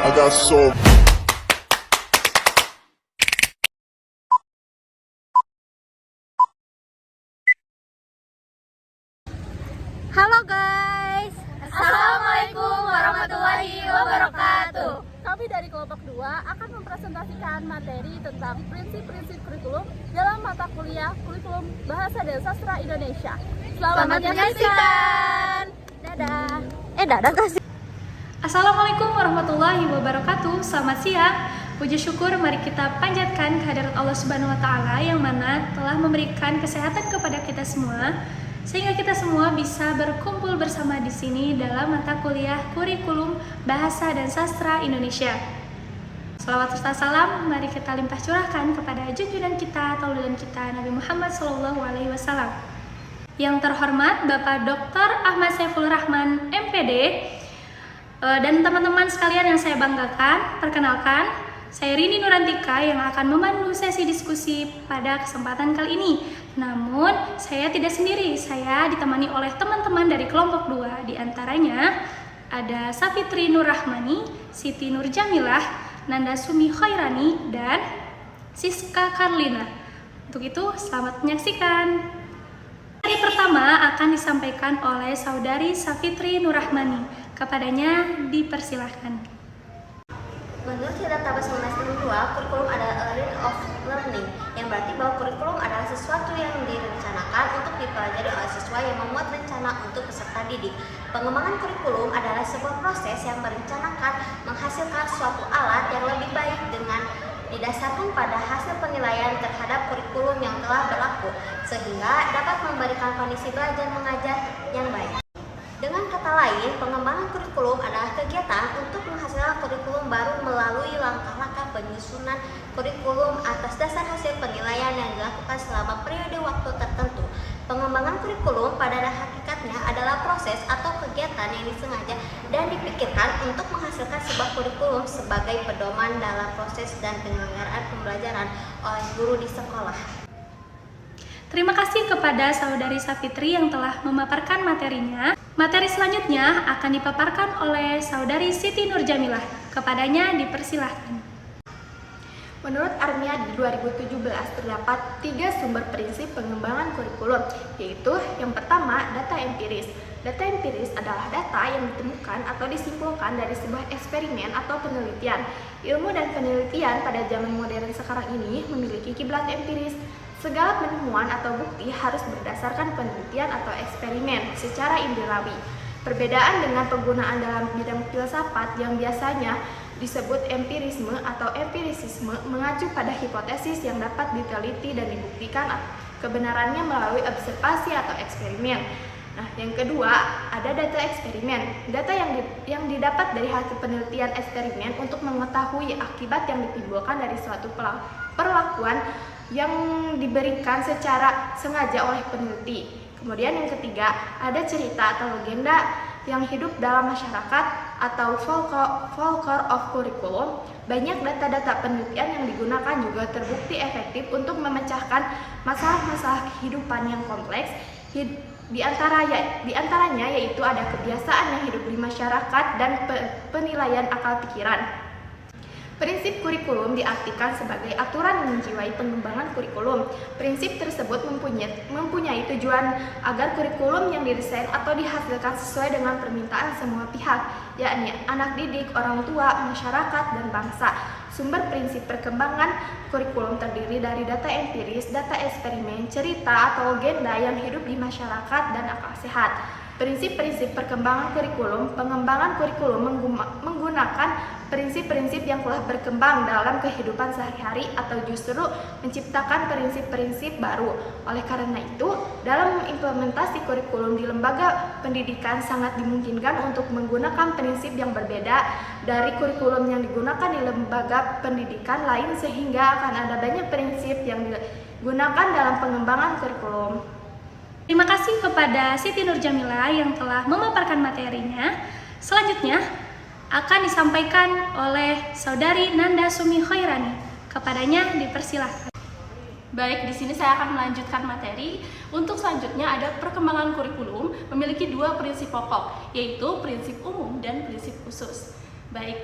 I got so. Halo guys, Assalamualaikum warahmatullahi wabarakatuh. Kami dari kelompok 2 akan mempresentasikan materi tentang prinsip-prinsip kurikulum dalam mata kuliah kurikulum Bahasa dan Sastra Indonesia. Selamat menyaksikan. Dadah. Dadah kasih. Assalamualaikum warahmatullahi wabarakatuh. Selamat siang. Puji syukur mari kita panjatkan kehadirat Allah Subhanahu wa taala yang mana telah memberikan kesehatan kepada kita semua sehingga kita semua bisa berkumpul bersama di sini dalam mata kuliah kurikulum Bahasa dan Sastra Indonesia. Salawat serta salam mari kita limpah curahkan kepada junjungan kita, tauladan kita Nabi Muhammad SAW. Yang terhormat Bapak Dr. Ahmad Saiful Rahman MPD dan teman-teman sekalian yang saya banggakan, perkenalkan, saya Rini Nurantika yang akan memandu sesi diskusi pada kesempatan kali ini. Namun, saya tidak sendiri, saya ditemani oleh teman-teman dari kelompok 2. Di antaranya ada Safitri Nur Rahmani, Siti Nur Jamilah, Nanda Sumi Khairani, dan Siska Karlina. Untuk itu, selamat menyaksikan. Materi pertama akan disampaikan oleh Saudari Safitri Nur Rahmani. Kepadanya dipersilahkan. Menurut Database Semester 2, kurikulum adalah a rate of learning, yang berarti bahwa kurikulum adalah sesuatu yang direncanakan untuk dipelajari oleh siswa yang memuat rencana untuk peserta didik. Pengembangan kurikulum adalah sebuah proses yang merencanakan menghasilkan suatu alat yang lebih baik dengan didasarkan pada hasil penilaian terhadap kurikulum yang telah berlaku, sehingga dapat memberikan kondisi belajar mengajar yang baik. Dengan kata lain, pengembangan kurikulum adalah kegiatan untuk menghasilkan kurikulum baru melalui langkah-langkah penyusunan kurikulum atas dasar hasil penilaian yang dilakukan selama periode waktu tertentu. Pengembangan kurikulum pada hakikatnya adalah proses atau kegiatan yang disengaja dan dipikirkan untuk menghasilkan sebuah kurikulum sebagai pedoman dalam proses dan penyelenggaraan pembelajaran oleh guru di sekolah. Terima kasih kepada Saudari Safitri yang telah memaparkan materinya. Materi selanjutnya akan dipaparkan oleh Saudari Siti Nur Jamilah. Kepadanya dipersilahkan. Menurut Armia di 2017 terdapat 3 sumber prinsip pengembangan kurikulum, yaitu yang pertama data empiris. Data empiris adalah data yang ditemukan atau disimpulkan dari sebuah eksperimen atau penelitian. Ilmu dan penelitian pada zaman modern sekarang ini memiliki kiblat empiris. Segala penemuan atau bukti harus berdasarkan penelitian atau eksperimen secara inderawi. Perbedaan dengan penggunaan dalam bidang filsafat yang biasanya disebut empirisme atau empirisisme mengacu pada hipotesis yang dapat diteliti dan dibuktikan kebenarannya melalui observasi atau eksperimen. Nah, yang kedua, ada data eksperimen. Data yang didapat dari hasil penelitian eksperimen untuk mengetahui akibat yang ditimbulkan dari suatu perlakuan yang diberikan secara sengaja oleh peneliti. Kemudian yang ketiga, ada cerita atau legenda yang hidup dalam masyarakat atau folklore of curriculum. Banyak data-data penelitian yang digunakan juga terbukti efektif untuk memecahkan masalah-masalah kehidupan yang kompleks. Di antaranya yaitu ada kebiasaan yang hidup di masyarakat dan penilaian akal pikiran. Prinsip kurikulum diartikan sebagai aturan yang menjiwai pengembangan kurikulum. Prinsip tersebut mempunyai tujuan agar kurikulum yang didesain atau dihasilkan sesuai dengan permintaan semua pihak, yakni anak didik, orang tua, masyarakat, dan bangsa. Sumber prinsip perkembangan kurikulum terdiri dari data empiris, data eksperimen, cerita atau legenda yang hidup di masyarakat, dan akal sehat. Prinsip-prinsip perkembangan kurikulum, pengembangan kurikulum menggunakan prinsip-prinsip yang telah berkembang dalam kehidupan sehari-hari atau justru menciptakan prinsip-prinsip baru. Oleh karena itu, dalam implementasi kurikulum di lembaga pendidikan sangat dimungkinkan untuk menggunakan prinsip yang berbeda dari kurikulum yang digunakan di lembaga pendidikan lain sehingga akan ada banyak prinsip yang digunakan dalam pengembangan kurikulum. Terima kasih kepada Siti Nur Jamila yang telah memaparkan materinya. Selanjutnya akan disampaikan oleh Saudari Nanda Sumi Khairani. Kepadanya dipersilahkan. Baik, di sini saya akan melanjutkan materi. Untuk selanjutnya ada perkembangan kurikulum memiliki 2 prinsip pokok, yaitu prinsip umum dan prinsip khusus. Baik,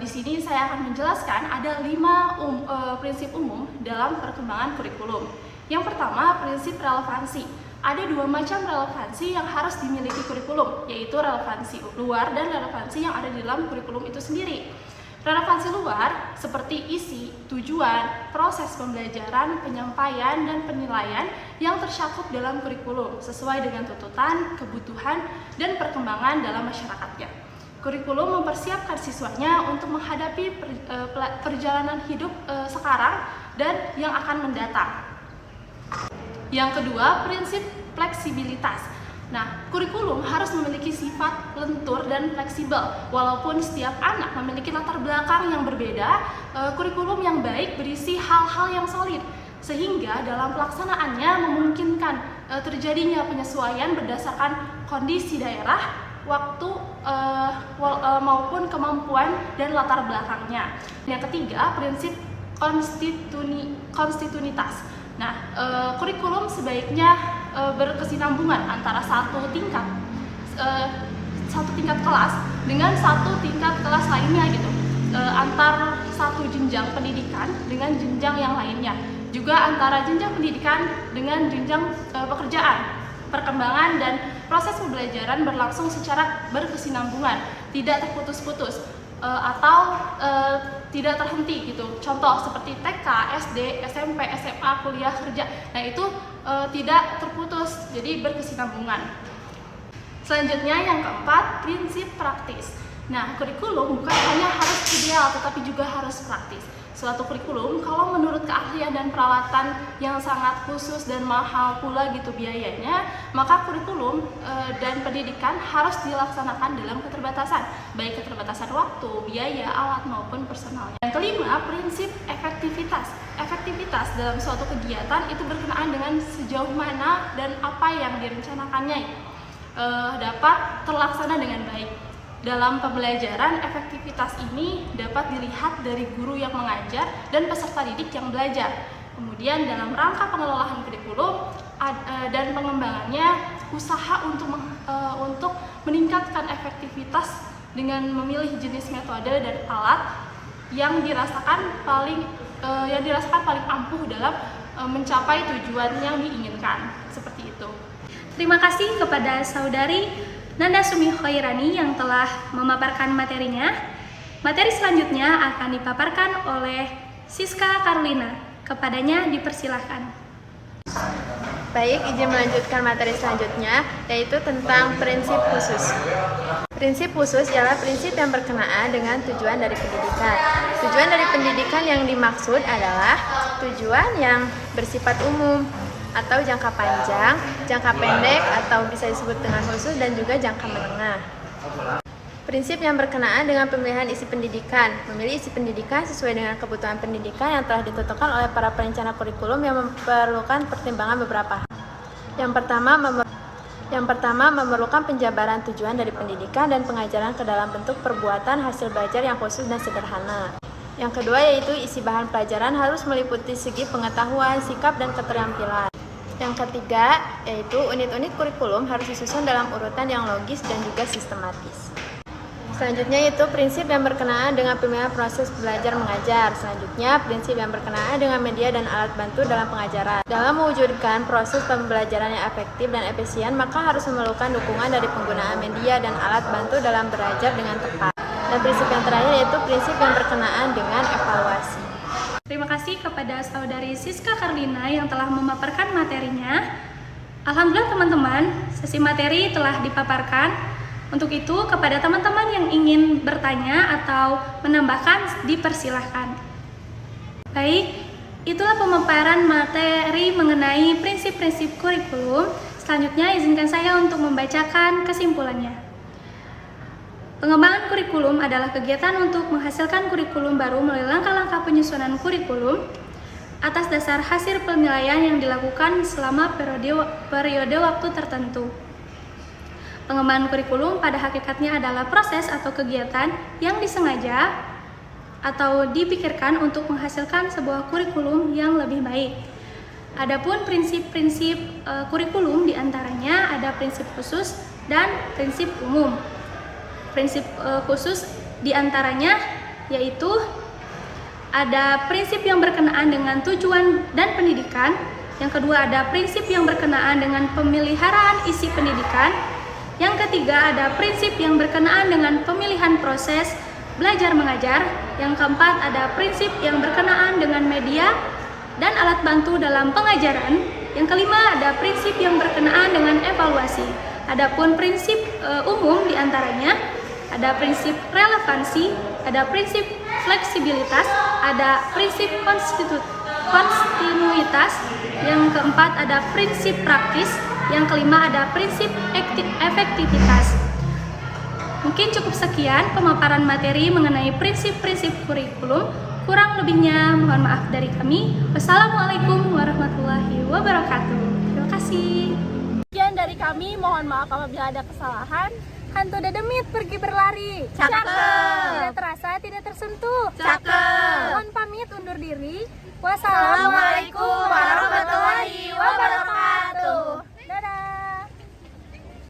di sini saya akan menjelaskan ada 5 prinsip umum dalam perkembangan kurikulum. Yang pertama, prinsip relevansi. Ada 2 macam relevansi yang harus dimiliki kurikulum, yaitu relevansi luar dan relevansi yang ada di dalam kurikulum itu sendiri. Relevansi luar seperti isi, tujuan, proses pembelajaran, penyampaian, dan penilaian yang tercakup dalam kurikulum sesuai dengan tuntutan, kebutuhan, dan perkembangan dalam masyarakatnya. Kurikulum mempersiapkan siswanya untuk menghadapi perjalanan hidup sekarang dan yang akan mendatang. Yang kedua, prinsip fleksibilitas. Nah, kurikulum harus memiliki sifat lentur dan fleksibel. Walaupun setiap anak memiliki latar belakang yang berbeda, kurikulum yang baik berisi hal-hal yang solid, sehingga dalam pelaksanaannya memungkinkan terjadinya penyesuaian berdasarkan kondisi daerah, waktu maupun kemampuan dan latar belakangnya. Yang ketiga, prinsip konstitunitas. Nah, kurikulum sebaiknya berkesinambungan antara satu tingkat kelas dengan satu tingkat kelas lainnya gitu, antar satu jenjang pendidikan dengan jenjang yang lainnya, juga antara jenjang pendidikan dengan jenjang pekerjaan. Perkembangan dan proses pembelajaran berlangsung secara berkesinambungan, tidak terputus-putus atau tidak terhenti gitu. Contoh seperti TK, SD, SMP, SMA, kuliah, kerja. Nah, itu tidak terputus, jadi berkesinambungan. Selanjutnya yang keempat, prinsip praktis. Nah, kurikulum bukan hanya harus ideal tetapi juga harus praktis. Suatu kurikulum kalau menurut keahlian dan peralatan yang sangat khusus dan mahal pula gitu biayanya, maka kurikulum dan pendidikan harus dilaksanakan dalam keterbatasan, baik keterbatasan waktu, biaya, alat maupun personalnya. Yang kelima, prinsip efektivitas. Efektivitas dalam suatu kegiatan itu berkenaan dengan sejauh mana dan apa yang direncanakannya dapat terlaksana dengan baik. Dalam pembelajaran, efektivitas ini dapat dilihat dari guru yang mengajar dan peserta didik yang belajar. Kemudian dalam rangka pengelolaan kurikulum dan pengembangannya, usaha untuk meningkatkan efektivitas dengan memilih jenis metode dan alat yang dirasakan paling ampuh dalam mencapai tujuan yang diinginkan. Seperti itu. Terima kasih kepada Saudari Nanda Sumi Khairani yang telah memaparkan materinya. Materi selanjutnya akan dipaparkan oleh Siska Karolina. Kepadanya dipersilahkan. Baik, izin melanjutkan materi selanjutnya, yaitu tentang prinsip khusus. Prinsip khusus ialah prinsip yang berkenaan dengan tujuan dari pendidikan. Tujuan dari pendidikan yang dimaksud adalah tujuan yang bersifat umum, atau jangka panjang, jangka pendek, atau bisa disebut dengan khusus, dan juga jangka menengah. Prinsip yang berkenaan dengan pemilihan isi pendidikan. Memilih isi pendidikan sesuai dengan kebutuhan pendidikan yang telah ditentukan oleh para perencana kurikulum yang memerlukan pertimbangan beberapa hal. Yang pertama, memerlukan penjabaran tujuan dari pendidikan dan pengajaran ke dalam bentuk perbuatan hasil belajar yang khusus dan sederhana. Yang kedua yaitu isi bahan pelajaran harus meliputi segi pengetahuan, sikap, dan keterampilan. Yang ketiga, yaitu unit-unit kurikulum harus disusun dalam urutan yang logis dan juga sistematis. Selanjutnya yaitu prinsip yang berkenaan dengan pemilihan proses belajar mengajar. Selanjutnya, prinsip yang berkenaan dengan media dan alat bantu dalam pengajaran. Dalam mewujudkan proses pembelajaran yang efektif dan efisien, maka harus memerlukan dukungan dari penggunaan media dan alat bantu dalam belajar dengan tepat. Dan prinsip yang terakhir yaitu prinsip yang berkenaan dengan evaluasi. Terima kasih kepada Saudari Siska Karolina yang telah memaparkan materinya. Alhamdulillah teman-teman, sesi materi telah dipaparkan. Untuk itu, kepada teman-teman yang ingin bertanya atau menambahkan, dipersilahkan. Baik, itulah pemaparan materi mengenai prinsip-prinsip kurikulum. Selanjutnya, izinkan saya untuk membacakan kesimpulannya. Pengembangan kurikulum adalah kegiatan untuk menghasilkan kurikulum baru melalui langkah-langkah penyusunan kurikulum atas dasar hasil penilaian yang dilakukan selama periode waktu tertentu. Pengembangan kurikulum pada hakikatnya adalah proses atau kegiatan yang disengaja atau dipikirkan untuk menghasilkan sebuah kurikulum yang lebih baik. Adapun prinsip-prinsip kurikulum diantaranya ada prinsip khusus dan prinsip umum. Prinsip khusus Di antaranya yaitu ada prinsip yang berkenaan dengan tujuan dan pendidikan. Yang kedua ada prinsip yang berkenaan dengan pemeliharaan isi pendidikan. Yang ketiga ada prinsip yang berkenaan dengan pemilihan proses belajar mengajar. Yang keempat ada prinsip yang berkenaan dengan media dan alat bantu dalam pengajaran. Yang kelima ada prinsip yang berkenaan dengan evaluasi. Adapun prinsip umum diantaranya ada prinsip relevansi, ada prinsip fleksibilitas, ada prinsip kontinuitas, yang keempat ada prinsip praktis, yang kelima ada prinsip efektivitas. Mungkin cukup sekian pemaparan materi mengenai prinsip-prinsip kurikulum. Kurang lebihnya mohon maaf dari kami. Wassalamualaikum warahmatullahi wabarakatuh. Terima kasih. Sekian dari kami, mohon maaf apabila ada kesalahan. Hantu dedemit pergi berlari. Cakep. Tidak terasa, tidak tersentuh. Cakep. Mohon pamit undur diri. Wassalamualaikum warahmatullahi